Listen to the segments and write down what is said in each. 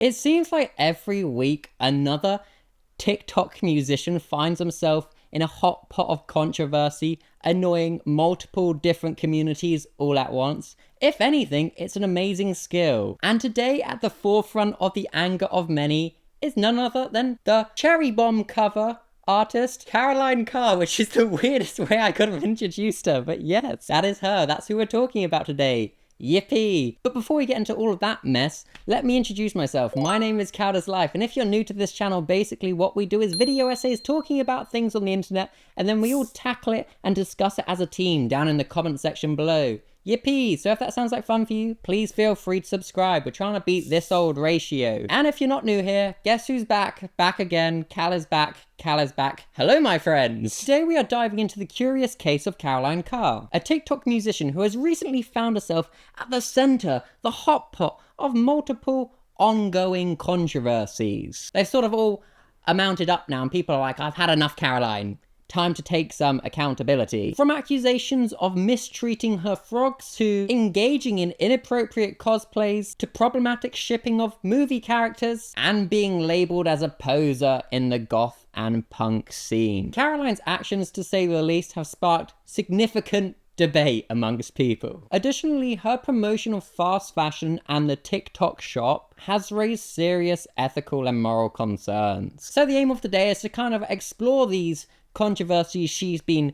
It seems like every week another TikTok musician finds himself in a hot pot of controversy, annoying multiple different communities all at once. If anything, it's an amazing skill. And today, at the forefront of the anger of many is none other than the Cherry Bomb cover artist, Caroline Carr, which is the weirdest way I could have introduced her, but yes, that is her. That's who we're talking about today. Yippee! But before we get into all of that mess, let me introduce myself. My name is Cowder's Life, and if you're new to this channel, basically what we do is video essays talking about things on the internet, and then we all tackle it and discuss it as a team down in the comment section below. Yippee! So if that sounds like fun for you, please feel free to subscribe. We're trying to beat this old ratio. And if you're not new here, guess who's back? Back again. Cal is back. Cal is back. Hello, my friends. Today we are diving into the curious case of Caroline Carr, a TikTok musician who has recently found herself at the center, the hot pot of multiple ongoing controversies. They've sort of all amounted up now, and people are like, I've had enough, Caroline. Time to take some accountability. From accusations of mistreating her frogs, to engaging in inappropriate cosplays, to problematic shipping of movie characters, and being labelled as a poser in the goth and punk scene. Caroline's actions, to say the least, have sparked significant debate amongst people. Additionally, her promotion of fast fashion and the TikTok shop has raised serious ethical and moral concerns. So the aim of the day is to kind of explore these controversies she's been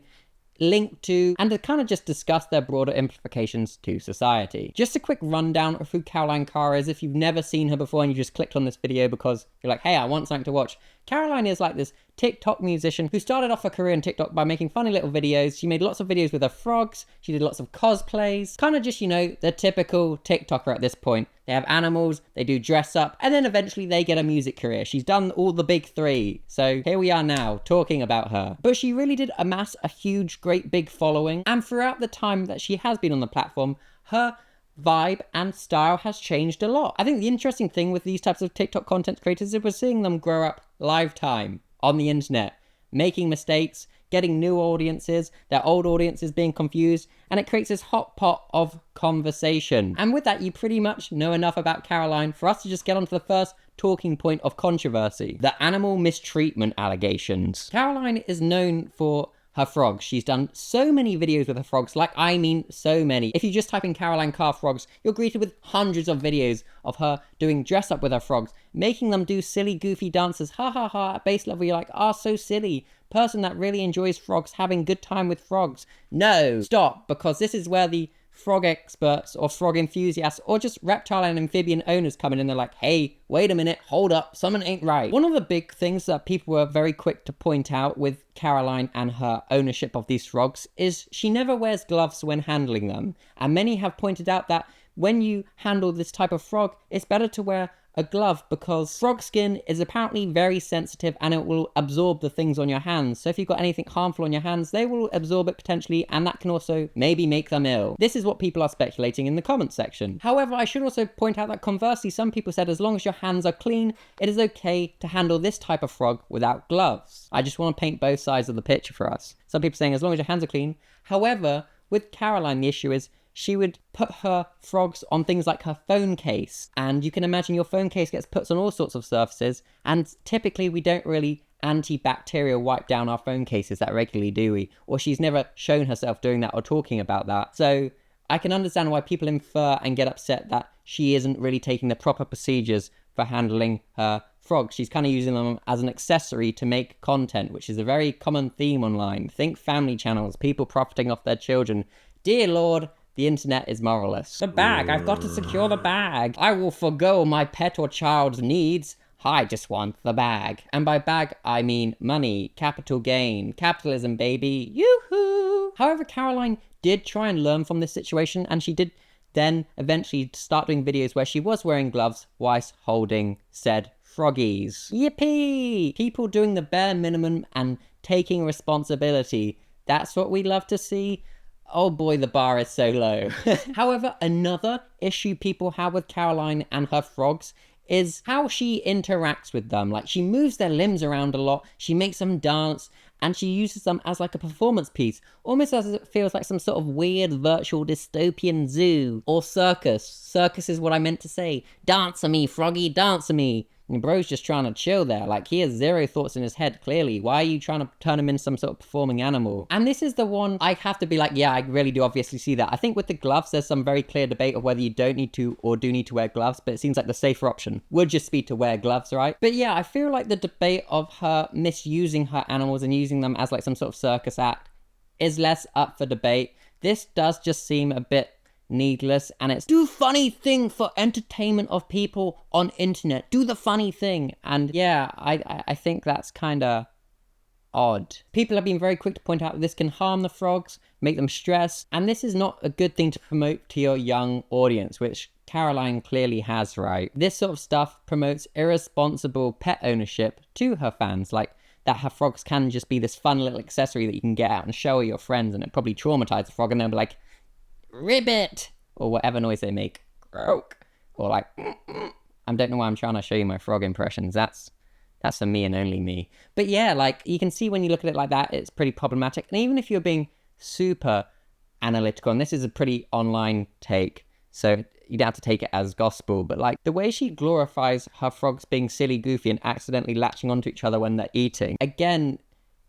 linked to, and to kind of just discuss their broader implications to society. Just a quick rundown of who Caroline Carr is if you've never seen her before and you just clicked on this video because you're like, hey, I want something to watch. Caroline is like this TikTok musician who started off her career in TikTok by making funny little videos. She made lots of videos with her frogs, she did lots of cosplays, kind of just, you know, the typical TikToker at this point. They have animals, they do dress up, and then eventually they get a music career. She's done all the big three, so here we are now, talking about her. But she really did amass a huge, great big following, and throughout the time that she has been on the platform, her vibe and style has changed a lot. I think the interesting thing with these types of TikTok content creators is we're seeing them grow up lifetime on the internet, making mistakes, getting new audiences, their old audiences being confused, and it creates this hot pot of conversation. And with that, you pretty much know enough about Caroline for us to just get onto the first talking point of controversy, the animal mistreatment allegations. Caroline is known for her frogs. She's done so many videos with her frogs, like I mean so many. If you just type in Caroline Carr frogs, you're greeted with hundreds of videos of her doing dress up with her frogs, making them do silly goofy dances, ha ha ha, at base level you're like, ah, so silly. Person that really enjoys frogs having good time with frogs. No, stop, because this is where the frog experts or frog enthusiasts or just reptile and amphibian owners come in and they're like, hey, wait a minute, hold up, something ain't right. One of the big things that people were very quick to point out with Caroline and her ownership of these frogs is she never wears gloves when handling them. And many have pointed out that when you handle this type of frog, it's better to wear a glove because frog skin is apparently very sensitive and it will absorb the things on your hands. So if you've got anything harmful on your hands, they will absorb it potentially, and that can also maybe make them ill. This is what people are speculating in the comment section. However, I should also point out that conversely, some people said as long as your hands are clean, it is okay to handle this type of frog without gloves. I just want to paint both sides of the picture for us. Some people saying as long as your hands are clean. However, with Caroline, the issue is she would put her frogs on things like her phone case. And you can imagine your phone case gets put on all sorts of surfaces. And typically we don't really antibacterial wipe down our phone cases that regularly, do we? Or she's never shown herself doing that or talking about that. So I can understand why people infer and get upset that she isn't really taking the proper procedures for handling her frogs. She's kind of using them as an accessory to make content, which is a very common theme online. Think family channels, people profiting off their children. Dear Lord, the internet is moralist. The bag, I've got to secure the bag. I will forgo my pet or child's needs. I just want the bag. And by bag, I mean money, capital gain, capitalism, baby, yoo-hoo. However, Caroline did try and learn from this situation, and she did then eventually start doing videos where she was wearing gloves whilst holding said froggies. Yippee! People doing the bare minimum and taking responsibility. That's what we love to see. Oh boy, the bar is so low. However, another issue people have with Caroline and her frogs is how she interacts with them. Like, she moves their limbs around a lot, she makes them dance, and she uses them as like a performance piece, almost as it feels like some sort of weird virtual dystopian zoo or circus. Circus is what I meant to say. Dance-a me, Froggy, dance-a me. And bro's just trying to chill there. Like, he has zero thoughts in his head, clearly. Why are you trying to turn him into some sort of performing animal? And this is the one I have to be like, yeah, I really do obviously see that. I think with the gloves, there's some very clear debate of whether you don't need to or do need to wear gloves, but it seems like the safer option would just be to wear gloves, right? But yeah, I feel like the debate of her misusing her animals and using them as like some sort of circus act is less up for debate. This does just seem a bit needless, and it's do funny thing for entertainment of people on internet. Do the funny thing. And yeah, I think that's kind of odd. People have been very quick to point out that this can harm the frogs, make them stress, and this is not a good thing to promote to your young audience, which Caroline clearly has, right? This sort of stuff promotes irresponsible pet ownership to her fans, like that her frogs can just be this fun little accessory that you can get out and show your friends, and it probably traumatizes the frog, and they'll be like, ribbit, or whatever noise they make, croak, or like, I don't know why I'm trying to show you my frog impressions. That's for me and only me. But yeah, like, you can see when you look at it like that, it's pretty problematic. And even if you're being super analytical, and this is a pretty online take, so you don't have to take it as gospel, but like, the way she glorifies her frogs being silly, goofy, and accidentally latching onto each other when they're eating, again,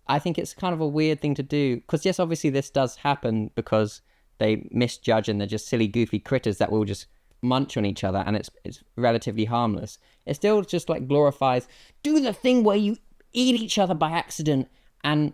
I think it's kind of a weird thing to do. Because yes, obviously this does happen because they misjudge and they're just silly, goofy critters that will just munch on each other, and it's relatively harmless. It still just like glorifies, do the thing where you eat each other by accident. And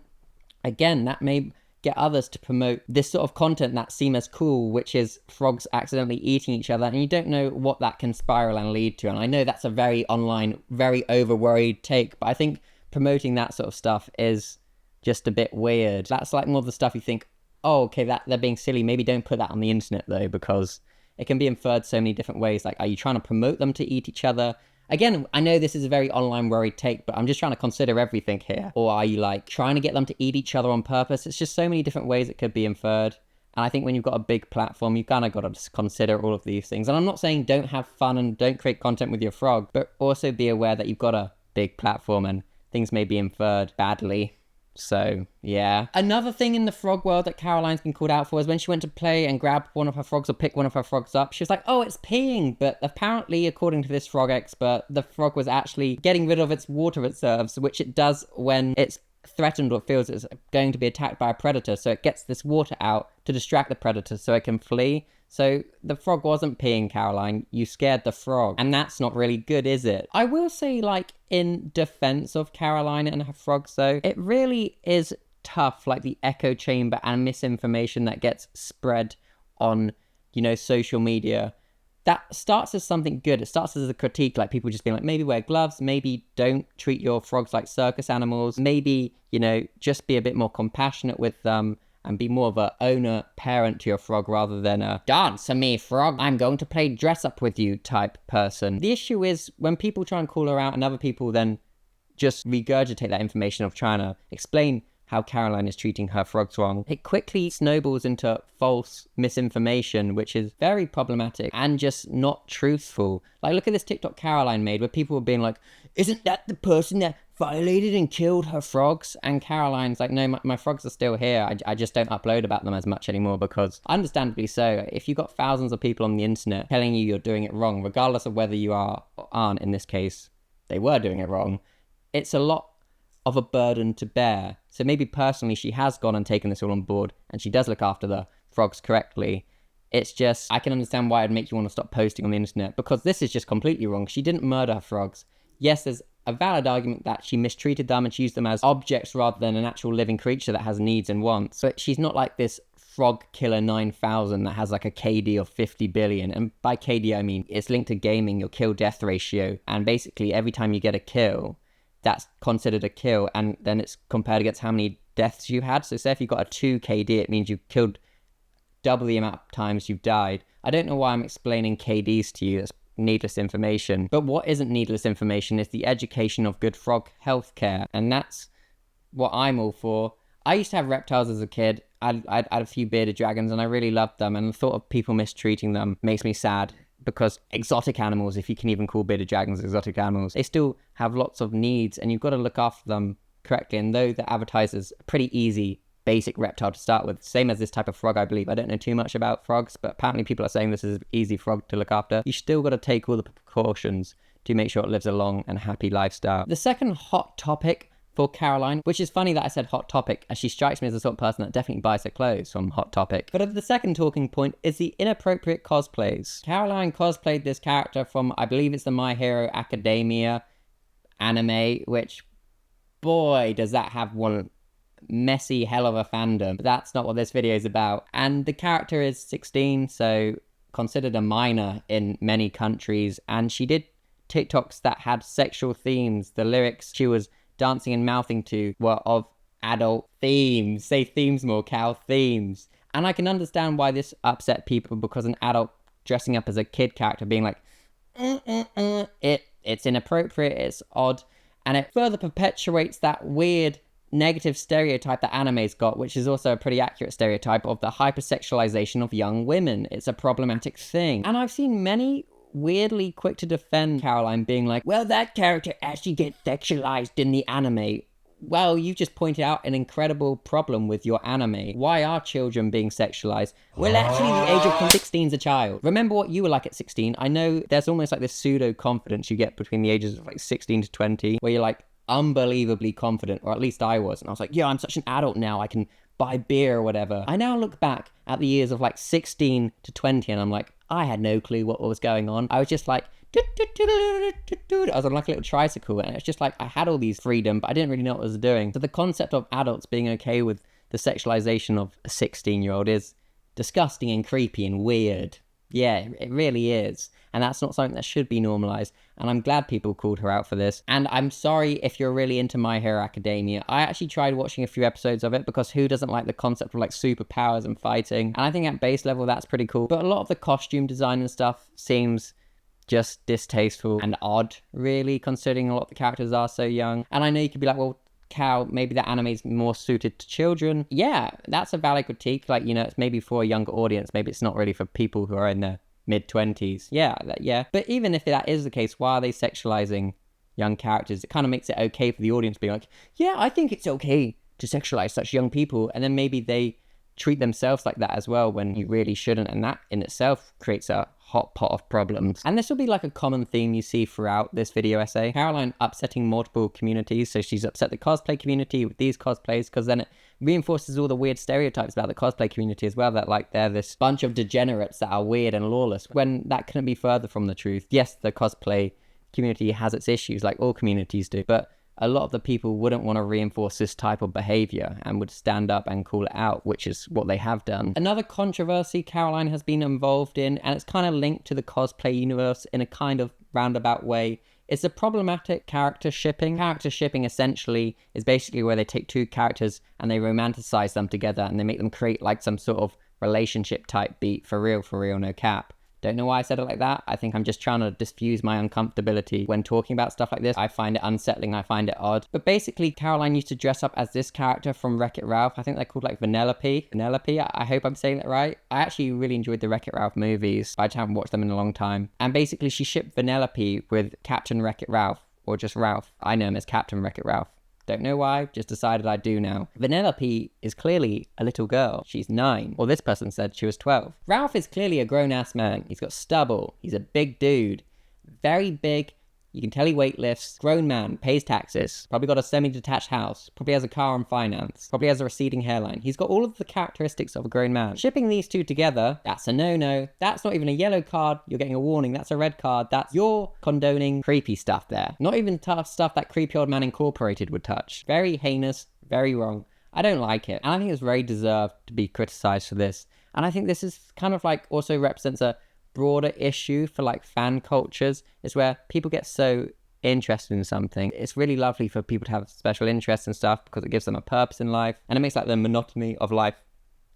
again, that may get others to promote this sort of content that seem as cool, which is frogs accidentally eating each other, and you don't know what that can spiral and lead to. And I know that's a very online, very over-worried take, but I think promoting that sort of stuff is just a bit weird. That's like more of the stuff you think, oh, okay, that they're being silly. Maybe don't put that on the internet, though, because it can be inferred so many different ways. Like, are you trying to promote them to eat each other? Again, I know this is a very online worried take, but I'm just trying to consider everything here. Or are you, like, trying to get them to eat each other on purpose? It's just so many different ways it could be inferred. And I think when you've got a big platform, you've kind of got to consider all of these things. And I'm not saying don't have fun and don't create content with your frog, but also be aware that you've got a big platform and things may be inferred badly. So, yeah. Another thing in the frog world that Caroline's been called out for is when she went to play and grab one of her frogs or pick one of her frogs up, she was like, oh, it's peeing. But apparently, according to this frog expert, the frog was actually getting rid of its water reserves, which it does when it's threatened or feels it's going to be attacked by a predator. So it gets this water out to distract the predator so it can flee. So the frog wasn't peeing, Caroline. You scared the frog. And that's not really good, is it? I will say, like, in defense of Caroline and her frogs, though, it really is tough, like the echo chamber and misinformation that gets spread on, you know, social media. That starts as something good. It starts as a critique, like people just being like, maybe wear gloves, maybe don't treat your frogs like circus animals, maybe, you know, just be a bit more compassionate with them, and be more of a owner parent to your frog rather than a dance-a-me frog, I'm going to play dress up with you type person. The issue is when people try and call her out and other people then just regurgitate that information of trying to explain how Caroline is treating her frogs wrong, it quickly snowballs into false misinformation, which is very problematic and just not truthful. Like, look at this TikTok Caroline made where people were being like, isn't that the person that violated and killed her frogs? And Caroline's like, no, my frogs are still here. I just don't upload about them as much anymore because, understandably so, if you've got thousands of people on the internet telling you you're doing it wrong, regardless of whether you are or aren't, in this case, they were doing it wrong, it's a lot of a burden to bear. So maybe personally she has gone and taken this all on board and she does look after the frogs correctly. It's just, I can understand why it'd make you want to stop posting on the internet, because this is just completely wrong. She didn't murder her frogs. Yes, there's a valid argument that she mistreated them and she used them as objects rather than an actual living creature that has needs and wants. But she's not like this frog killer 9000 that has like a KD of 50 billion. And by KD, I mean it's linked to gaming, your kill-death ratio. And basically every time you get a kill, that's considered a kill. And then it's compared against how many deaths you had. So say if you got a 2 KD, it means you've killed double the amount of times you've died. I don't know why I'm explaining KDs to you. That's needless information. But what isn't needless information is the education of good frog healthcare, and that's what I'm all for. I used to have reptiles as a kid. I had a few bearded dragons and I really loved them, and the thought of people mistreating them makes me sad, because exotic animals, if you can even call bearded dragons exotic animals, they still have lots of needs and you've got to look after them correctly, and though the advertiser's a pretty easy basic reptile to start with, same as this type of frog, I believe. I don't know too much about frogs, but apparently people are saying this is an easy frog to look after. You still got to take all the precautions to make sure it lives a long and happy lifestyle. The second hot topic for Caroline, which is funny that I said hot topic, as she strikes me as the sort of person that definitely buys her clothes from Hot Topic. But the second talking point is the inappropriate cosplays. Caroline cosplayed this character from, I believe it's the My Hero Academia anime, which, boy, does that have one messy hell of a fandom. But that's not what this video is about. And the character is 16, so considered a minor in many countries, and she did TikToks that had sexual themes. The lyrics she was dancing and mouthing to were of adult themes. Say themes more, Cal, themes. And I can understand why this upset people, because an adult dressing up as a kid character being like, it's inappropriate, it's odd, and it further perpetuates that weird negative stereotype that anime's got, which is also a pretty accurate stereotype of the hypersexualization of young women. It's a problematic thing. And I've seen many weirdly quick to defend Caroline, being like, well, that character actually gets sexualized in the anime. Well, you just pointed out an incredible problem with your anime. Why are children being sexualized? Well, actually, the age of 16 is a child. Remember what you were like at 16? I know there's almost like this pseudo-confidence you get between the ages of like 16 to 20, where you're like unbelievably confident, or at least I was. And I was like, yeah, I'm such an adult now, I can buy beer or whatever. I now look back at the years of like 16 to 20 and I'm like, I had no clue what was going on. I was just like, I was on like a little tricycle, and it's just like I had all these freedom, but I didn't really know what I was doing. So the concept of adults being okay with the sexualization of a 16-year-old is disgusting and creepy and weird. Yeah, it really is. And that's not something that should be normalized. And I'm glad people called her out for this. And I'm sorry if you're really into My Hero Academia. I actually tried watching a few episodes of it, because who doesn't like the concept of like superpowers and fighting? And I think at base level, that's pretty cool. But a lot of the costume design and stuff seems just distasteful and odd, really, considering a lot of the characters are so young. And I know you could be like, well, Cal, maybe that anime is more suited to children. Yeah, that's a valid critique. Like, you know, it's maybe for a younger audience. Maybe it's not really for people who are in their mid-20s. Yeah. But even if that is the case, why are they sexualizing young characters? It kind of makes it okay for the audience to be like, yeah, I think it's okay to sexualize such young people. And then maybe they treat themselves like that as well, when you really shouldn't. And that in itself creates a hot pot of problems. And this will be like a common theme you see throughout this video essay. Caroline upsetting multiple communities. So she's upset the cosplay community with these cosplays, because then it reinforces all the weird stereotypes about the cosplay community as well, that like they're this bunch of degenerates that are weird and lawless, when that couldn't be further from the truth. Yes, the cosplay community has its issues, like all communities do, but a lot of the people wouldn't want to reinforce this type of behavior and would stand up and call it out, which is what they have done. Another controversy Caroline has been involved in, and it's kind of linked to the cosplay universe in a kind of roundabout way, is the problematic character shipping. Character shipping essentially is basically where they take two characters and they romanticize them together, and they make them create like some sort of relationship type beat, for real, no cap. Don't know why I said it like that. I think I'm just trying to diffuse my uncomfortability when talking about stuff like this. I find it unsettling, I find it odd. But basically, Caroline used to dress up as this character from Wreck-It Ralph. I think they're called like Vanellope. I hope I'm saying that right. I actually really enjoyed the Wreck-It Ralph movies, but I just haven't watched them in a long time. And basically, she shipped Vanellope with Captain Wreck-It Ralph, or just Ralph. I know him as Captain Wreck-It Ralph. Don't know why, just decided I do now. Vanellope is clearly a little girl. She's 9. Or this person said she was 12. Ralph is clearly a grown-ass man. He's got stubble. He's a big dude. Very big. You can tell he weightlifts. Grown man. Pays taxes. Probably got a semi-detached house. Probably has a car on finance. Probably has a receding hairline. He's got all of the characteristics of a grown man. Shipping these two together, that's a no-no. That's not even a yellow card. You're getting a warning. That's a red card. You're condoning creepy stuff there. Not even tough stuff that Creepy Old Man Incorporated would touch. Very heinous. Very wrong. I don't like it. And I think it's very deserved to be criticized for this. And I think this is kind of like also represents a broader issue for like fan cultures, is where people get so interested in something. It's really lovely for people to have special interests and stuff, because it gives them a purpose in life, and it makes like the monotony of life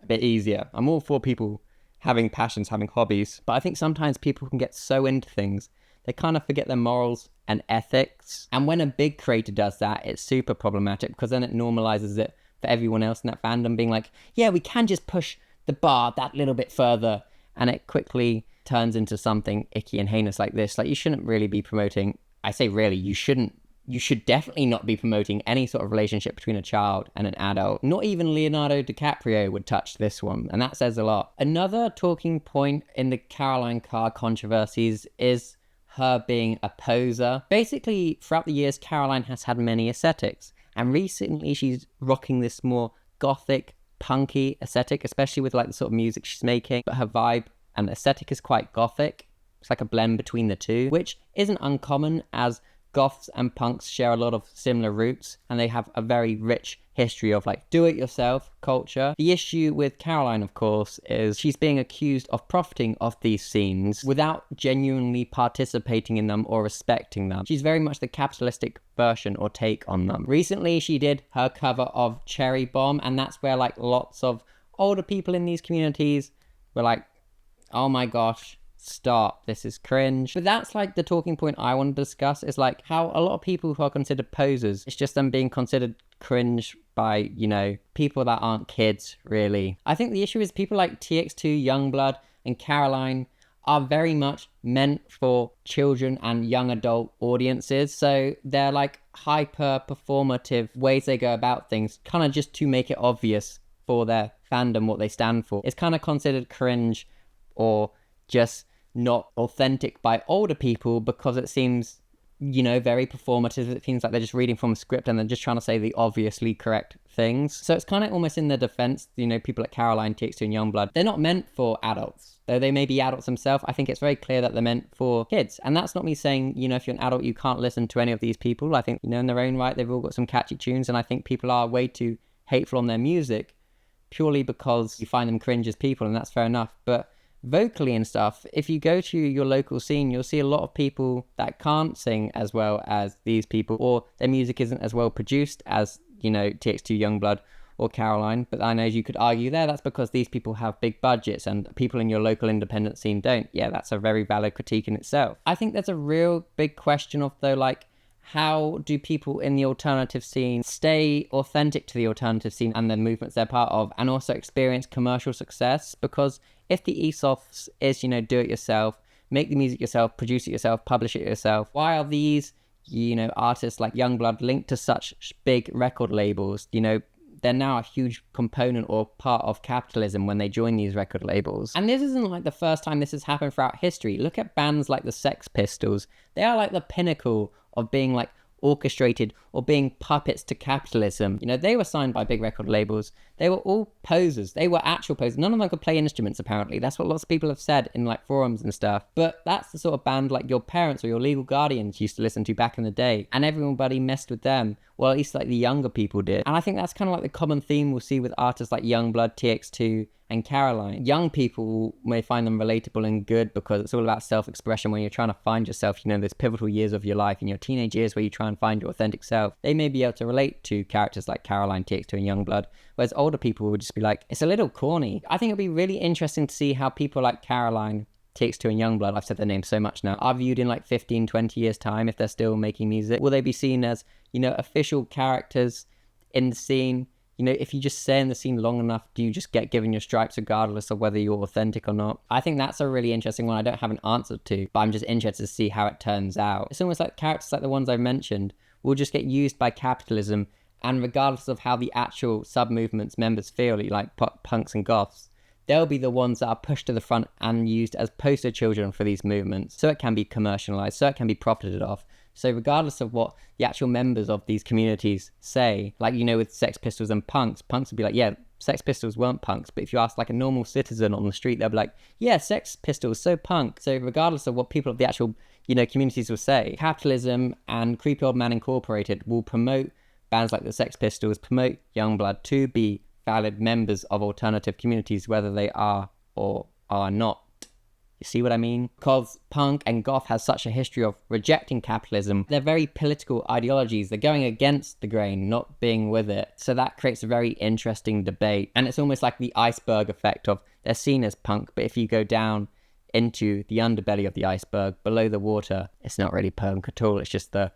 a bit easier. I'm all for people having passions, having hobbies, but I think sometimes people can get so into things they kind of forget their morals and ethics. And when a big creator does that, it's super problematic, because then it normalizes it for everyone else in that fandom, being like, yeah, we can just push the bar that little bit further, and it quickly turns into something icky and heinous like this. Like, you shouldn't really be promoting, I say really, you shouldn't you should definitely not be promoting any sort of relationship between a child and an adult. Not even Leonardo DiCaprio would touch this one, and that says a lot. Another talking point in the Caroline Carr controversies is her being a poser. Basically, throughout the years, Caroline has had many aesthetics, and recently she's rocking this more gothic, punky aesthetic, especially with like the sort of music she's making, but her vibe and aesthetic is quite gothic. It's like a blend between the two, which isn't uncommon as goths and punks share a lot of similar roots, and they have a very rich history of like do-it-yourself culture. The issue with Caroline, of course, is she's being accused of profiting off these scenes without genuinely participating in them or respecting them. She's very much the capitalistic version or take on them. Recently, she did her cover of Cherry Bomb, and that's where like lots of older people in these communities were like, oh my gosh, stop, this is cringe. But that's like the talking point I want to discuss, is like how a lot of people who are considered posers, it's just them being considered cringe by, you know, people that aren't kids, really. I think the issue is people like TX2, Youngblood, and Caroline are very much meant for children and young adult audiences. So they're like hyper performative ways they go about things, kind of just to make it obvious for their fandom what they stand for. It's kind of considered cringe or just not authentic by older people because it seems, you know, very performative. It seems like they're just reading from a script and they're just trying to say the obviously correct things. So it's kind of almost in their defense, you know, people like Caroline, TX2 and Youngblood, they're not meant for adults. Though they may be adults themselves, I think it's very clear that they're meant for kids. And that's not me saying, you know, if you're an adult, you can't listen to any of these people. I think, you know, in their own right, they've all got some catchy tunes, and I think people are way too hateful on their music purely because you find them cringe as people, and that's fair enough. But vocally and stuff, if you go to your local scene, you'll see a lot of people that can't sing as well as these people, or their music isn't as well produced as, you know, TX2, Youngblood or Caroline. But I know you could argue there that's because these people have big budgets and people in your local independent scene don't. Yeah, that's a very valid critique in itself. I think there's a real big question of, though, like, how do people in the alternative scene stay authentic to the alternative scene and the movements they're part of, and also experience commercial success? Because if the ethos is, you know, do it yourself, make the music yourself, produce it yourself, publish it yourself, why are these, you know, artists like Youngblood linked to such big record labels? You know, they're now a huge component or part of capitalism when they join these record labels. And this isn't like the first time this has happened throughout history. Look at bands like the Sex Pistols. They are like the pinnacle of being like orchestrated or being puppets to capitalism. You know, they were signed by big record labels. They were all posers. They were actual posers. None of them could play instruments, apparently. That's what lots of people have said in like forums and stuff. But that's the sort of band like your parents or your legal guardians used to listen to back in the day, and everybody messed with them. Well, at least like the younger people did. And I think that's kind of like the common theme we'll see with artists like Youngblood, TX2 and Caroline. Young people may find them relatable and good because it's all about self-expression when you're trying to find yourself, you know, those pivotal years of your life, in your teenage years where you try and find your authentic self. They may be able to relate to characters like Caroline, TX2 and Youngblood, whereas older people would just be like, it's a little corny. I think it'd be really interesting to see how people like Caroline, TX2 and Youngblood, I've said their names so much now, are viewed in like 15, 20 years time if they're still making music. Will they be seen as, you know, official characters in the scene? You know, if you just stay in the scene long enough, do you just get given your stripes regardless of whether you're authentic or not? I think that's a really interesting one I don't have an answer to, but I'm just interested to see how it turns out. It's almost like characters like the ones I've mentioned will just get used by capitalism, and regardless of how the actual sub-movements members feel, like punks and goths, they'll be the ones that are pushed to the front and used as poster children for these movements, so it can be commercialized, so it can be profited off. So regardless of what the actual members of these communities say, like, you know, with Sex Pistols and punks would be like, yeah, Sex Pistols weren't punks. But if you ask like a normal citizen on the street, they'll be like, yeah, Sex Pistols, so punk. So regardless of what people of the actual, you know, communities will say, capitalism and Creepy Old Man Incorporated will promote bands like the Sex Pistols, promote Youngblood to be valid members of alternative communities, whether they are or are not. You see what I mean? Because punk and goth has such a history of rejecting capitalism. They're very political ideologies. They're going against the grain, not being with it. So that creates a very interesting debate. And it's almost like the iceberg effect of they're seen as punk, but if you go down into the underbelly of the iceberg, below the water, it's not really punk at all. It's just the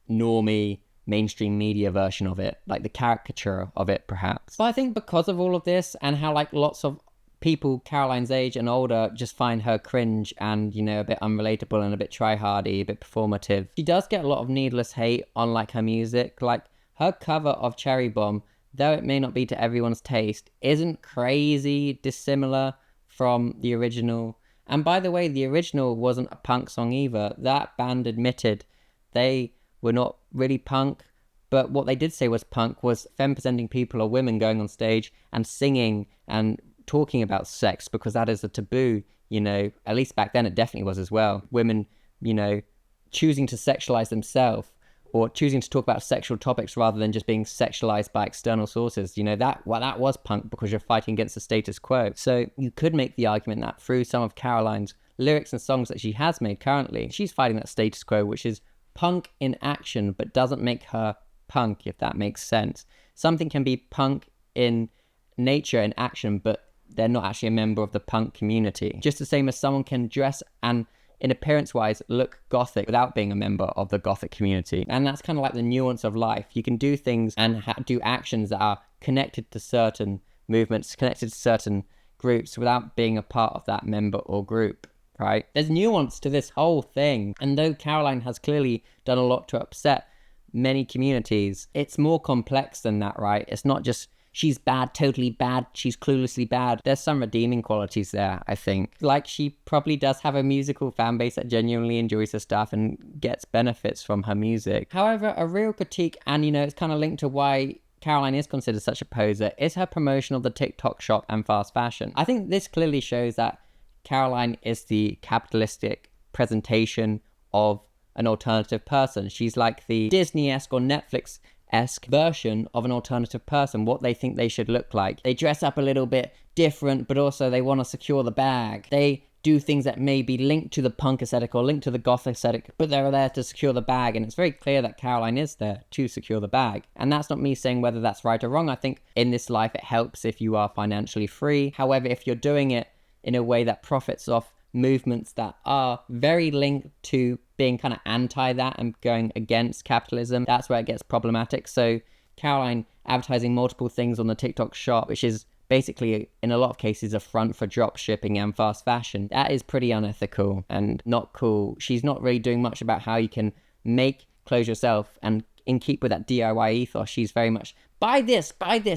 normie mainstream media version of it, like the caricature of it, perhaps. But I think because of all of this and how like lots of people Caroline's age and older just find her cringe and, you know, a bit unrelatable and a bit try-hardy, a bit performative. She does get a lot of needless hate on, like, her music. Like, her cover of Cherry Bomb, though it may not be to everyone's taste, isn't crazy dissimilar from the original. And by the way, the original wasn't a punk song either. That band admitted they were not really punk, but what they did say was punk was femme-presenting people or women going on stage and singing and talking about sex, because that is a taboo, you know, at least back then it definitely was as well. Women, you know, choosing to sexualize themselves or choosing to talk about sexual topics rather than just being sexualized by external sources, you know, that was punk because you're fighting against the status quo. So you could make the argument that through some of Caroline's lyrics and songs that she has made currently, she's fighting that status quo, which is punk in action, but doesn't make her punk, if that makes sense. Something can be punk in nature, in action, but they're not actually a member of the punk community. Just the same as someone can dress and, in appearance-wise, look gothic without being a member of the gothic community. And that's kind of like the nuance of life. You can do things and do actions that are connected to certain movements, connected to certain groups, without being a part of that member or group, right? There's nuance to this whole thing. And though Caroline has clearly done a lot to upset many communities, it's more complex than that, right? It's not just she's bad, totally bad, she's cluelessly bad. There's some redeeming qualities there, I think. Like, she probably does have a musical fan base that genuinely enjoys her stuff and gets benefits from her music. However, a real critique, and, you know, it's kind of linked to why Caroline is considered such a poser, is her promotion of the TikTok shop and fast fashion. I think this clearly shows that Caroline is the capitalistic presentation of an alternative person. She's like the Disney-esque or Netflix-esque version of an alternative person, what they think they should look like. They dress up a little bit different, but also they want to secure the bag. They do things that may be linked to the punk aesthetic or linked to the goth aesthetic, but they're there to secure the bag. And it's very clear that Caroline is there to secure the bag. And that's not me saying whether that's right or wrong. I think in this life it helps if you are financially free. However, if you're doing it in a way that profits off movements that are very linked to being kind of anti that and going against capitalism, that's where it gets problematic. So Caroline advertising multiple things on the TikTok shop, which is basically in a lot of cases a front for drop shipping and fast fashion, that is pretty unethical and not cool. She's not really doing much about how you can make clothes yourself, and in keep with that DIY ethos, she's very much buy this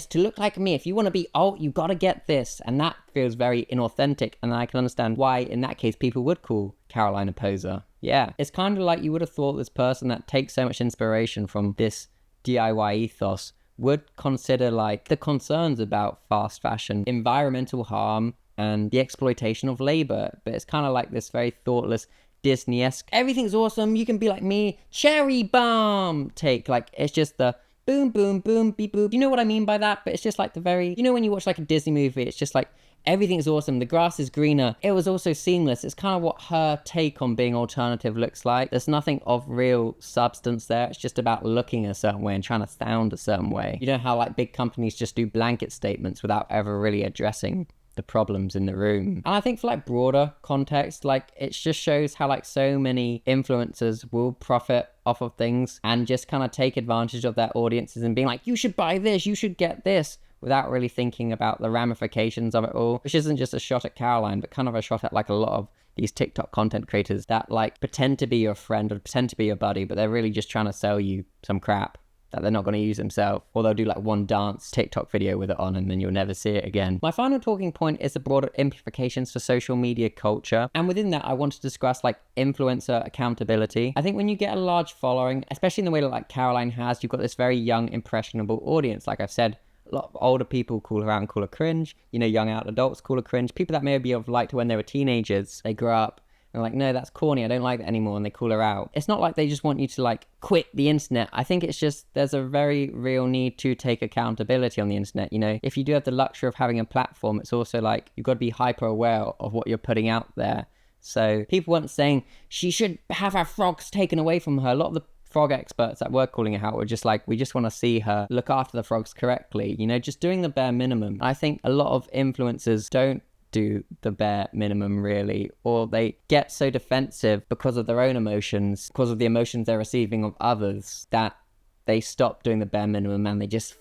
to look like me. If you want to be alt, you gotta get this. And that feels very inauthentic, and I can understand why in that case people would call Caroline a poser. Yeah, it's kind of like you would have thought this person that takes so much inspiration from this DIY ethos would consider like the concerns about fast fashion, environmental harm, and the exploitation of labor. But it's kind of like this very thoughtless Disney-esque, everything's awesome, you can be like me, cherry bomb take. Like, it's just the boom, boom, boom, beep, boop. You know what I mean by that? But it's just like the very, you know, when you watch like a Disney movie, it's just like, everything's awesome, the grass is greener. It was also seamless. It's kind of what her take on being alternative looks like. There's nothing of real substance there. It's just about looking a certain way and trying to sound a certain way. You know how like big companies just do blanket statements without ever really addressing the problems in the room. And I think for like broader context, like it just shows how like so many influencers will profit off of things and just kind of take advantage of their audiences and being like, you should buy this, you should get this, without really thinking about the ramifications of it all, which isn't just a shot at Caroline, but kind of a shot at like a lot of these TikTok content creators that like pretend to be your friend or pretend to be your buddy, but they're really just trying to sell you some crap that they're not going to use themselves, or they'll do like one dance TikTok video with it on and then you'll never see it again. My final talking point is the broader implications for social media culture, and within that I want to discuss like influencer accountability. I think when you get a large following, especially in the way that like Caroline has, you've got this very young impressionable audience. Like I've said, a lot of older people call her out and call her cringe, you know, young out adults call her cringe, people that maybe have liked her when they were teenagers, they grow up and like, no, that's corny, I don't like that anymore, and they call her out. It's not like they just want you to like quit the internet. I think it's just there's a very real need to take accountability on the internet. You know, if you do have the luxury of having a platform, it's also like you've got to be hyper aware of what you're putting out there. So people weren't saying she should have her frogs taken away from her. A lot of the frog experts that were calling her out were just like, we just want to see her look after the frogs correctly, you know, just doing the bare minimum. I think a lot of influencers don't do the bare minimum really, or they get so defensive because of their own emotions, because of the emotions they're receiving of others, that they stop doing the bare minimum and they just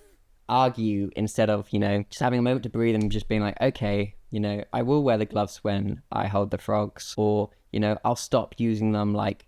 argue instead of, you know, just having a moment to breathe and just being like, okay, You know, I will wear the gloves when I hold the frogs, or, you know, I'll stop using them like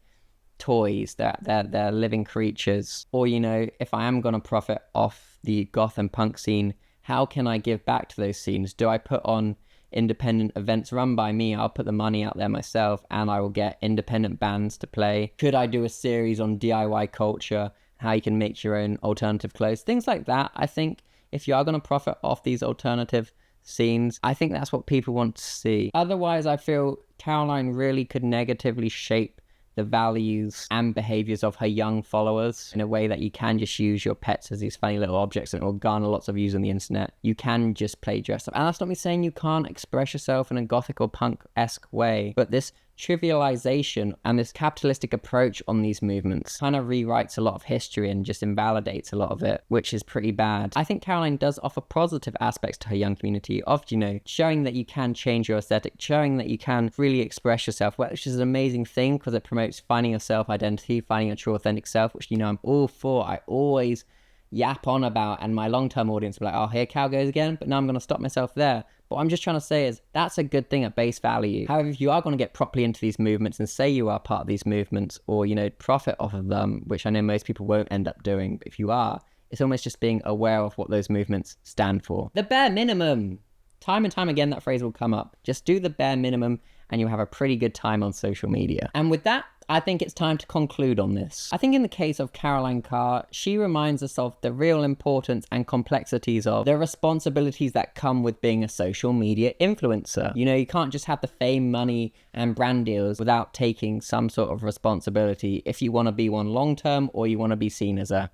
toys. They're living creatures. Or, you know, if I am going to profit off the goth and punk scene, how can I give back to those scenes? Do I put on independent events run by me? I'll put the money out there myself, and I will get independent bands to play. Could I do a series on DIY culture, how you can make your own alternative clothes, things like that? I think if you are going to profit off these alternative scenes, I think that's what people want to see. Otherwise, I feel Caroline really could negatively shape the values and behaviors of her young followers in a way that you can just use your pets as these funny little objects and it will garner lots of views on the internet. You can just play dress up. And that's not me saying you can't express yourself in a gothic or punk-esque way, but this trivialization and this capitalistic approach on these movements kind of rewrites a lot of history and just invalidates a lot of it, which is pretty bad. I think Caroline does offer positive aspects to her young community of, you know, showing that you can change your aesthetic, showing that you can freely express yourself, which is an amazing thing because it promotes finding your self-identity, finding your true authentic self, which, you know, I'm all for. I always yap on about, and my long-term audience will be like, oh, here Cal goes again, but now I'm going to stop myself there. But what I'm just trying to say is that's a good thing at base value. However, if you are going to get properly into these movements and say you are part of these movements, or, you know, profit off of them, which I know most people won't end up doing, but if you are, it's almost just being aware of what those movements stand for. The bare minimum. Time and time again, that phrase will come up. Just do the bare minimum and you'll have a pretty good time on social media. And with that, I think it's time to conclude on this. I think in the case of Caroline Carr, she reminds us of the real importance and complexities of the responsibilities that come with being a social media influencer. You know, you can't just have the fame, money, and brand deals without taking some sort of responsibility if you want to be one long term or you want to be seen as a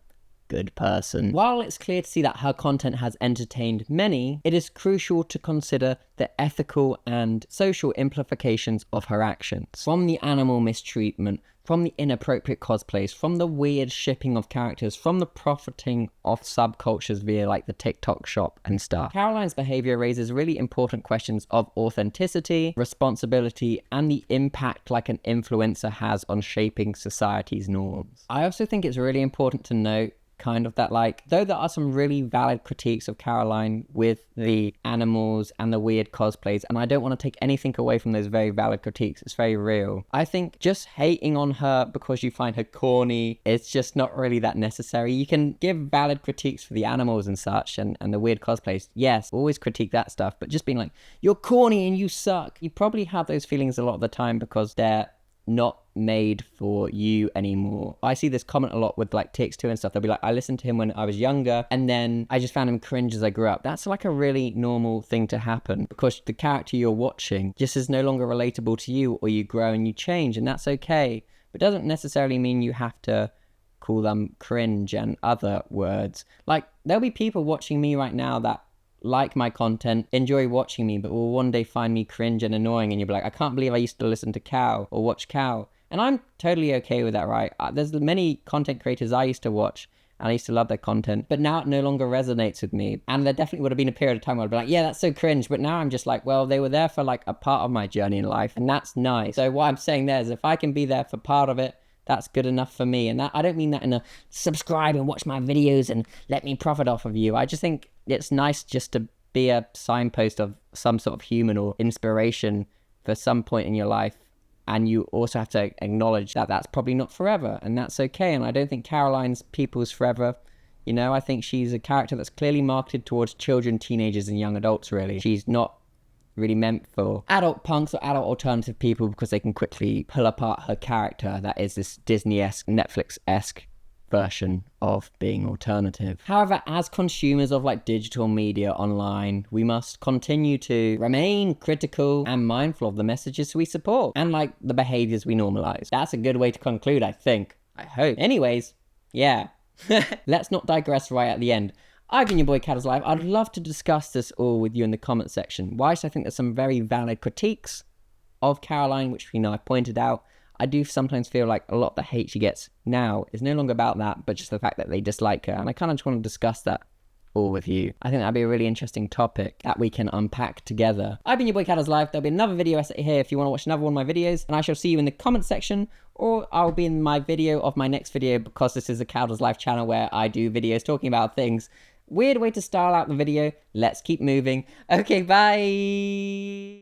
good person. While it's clear to see that her content has entertained many, it is crucial to consider the ethical and social implications of her actions. From the animal mistreatment, from the inappropriate cosplays, from the weird shipping of characters, from the profiting of subcultures via like the TikTok shop and stuff. Caroline's behavior raises really important questions of authenticity, responsibility, and the impact like an influencer has on shaping society's norms. I also think it's really important to note kind of that, like, though there are some really valid critiques of Caroline with the animals and the weird cosplays, and I don't want to take anything away from those very valid critiques, it's very real. I think just hating on her because you find her corny, it's just not really that necessary. You can give valid critiques for the animals and such, and the weird cosplays. Yes, always critique that stuff, but just being like, you're corny and you suck. You probably have those feelings a lot of the time because they're not made for you anymore. I see this comment a lot with like Tix2 and stuff. They'll be like, I listened to him when I was younger and then I just found him cringe as I grew up. That's like a really normal thing to happen because the character you're watching just is no longer relatable to you, or you grow and you change, and that's okay. But it doesn't necessarily mean you have to call them cringe and other words. Like, there'll be people watching me right now that like my content, enjoy watching me, but will one day find me cringe and annoying, and you'll be like, I can't believe I used to listen to Cow or watch Cow. And I'm totally okay with that, right? There's many content creators I used to watch and I used to love their content, but now it no longer resonates with me. And there definitely would have been a period of time where I'd be like, yeah, that's so cringe. But now I'm just like, well, they were there for like a part of my journey in life, and that's nice. So what I'm saying there is if I can be there for part of it, that's good enough for me. And that, I don't mean that in a subscribe and watch my videos and let me profit off of you. I just think it's nice just to be a signpost of some sort of human or inspiration for some point in your life. And you also have to acknowledge that that's probably not forever, and that's okay. And I don't think Caroline's people's forever. You know, I think she's a character that's clearly marketed towards children, teenagers, and young adults, really. She's not really meant for adult punks or adult alternative people because they can quickly pull apart her character that is this Disney-esque, Netflix-esque version of being alternative. However, as consumers of like digital media online, we must continue to remain critical and mindful of the messages we support and like the behaviors we normalize. That's a good way to conclude, I think. I hope. Anyways, yeah. Let's not digress right at the end. I've been your boy Cadder's Live. I'd love to discuss this all with you in the comment section. Whilst I think there's some very valid critiques of Caroline, which, you know, I pointed out, I do sometimes feel like a lot of the hate she gets now is no longer about that, but just the fact that they dislike her. And I kind of just want to discuss that all with you. I think that'd be a really interesting topic that we can unpack together. I've been your boy Cadder's Live. There'll be another video essay here if you want to watch another one of my videos, and I shall see you in the comment section, or I'll be in my video of my next video because this is a Cadder's Live channel where I do videos talking about things Weird way to style out the video. Let's keep moving. Okay, bye.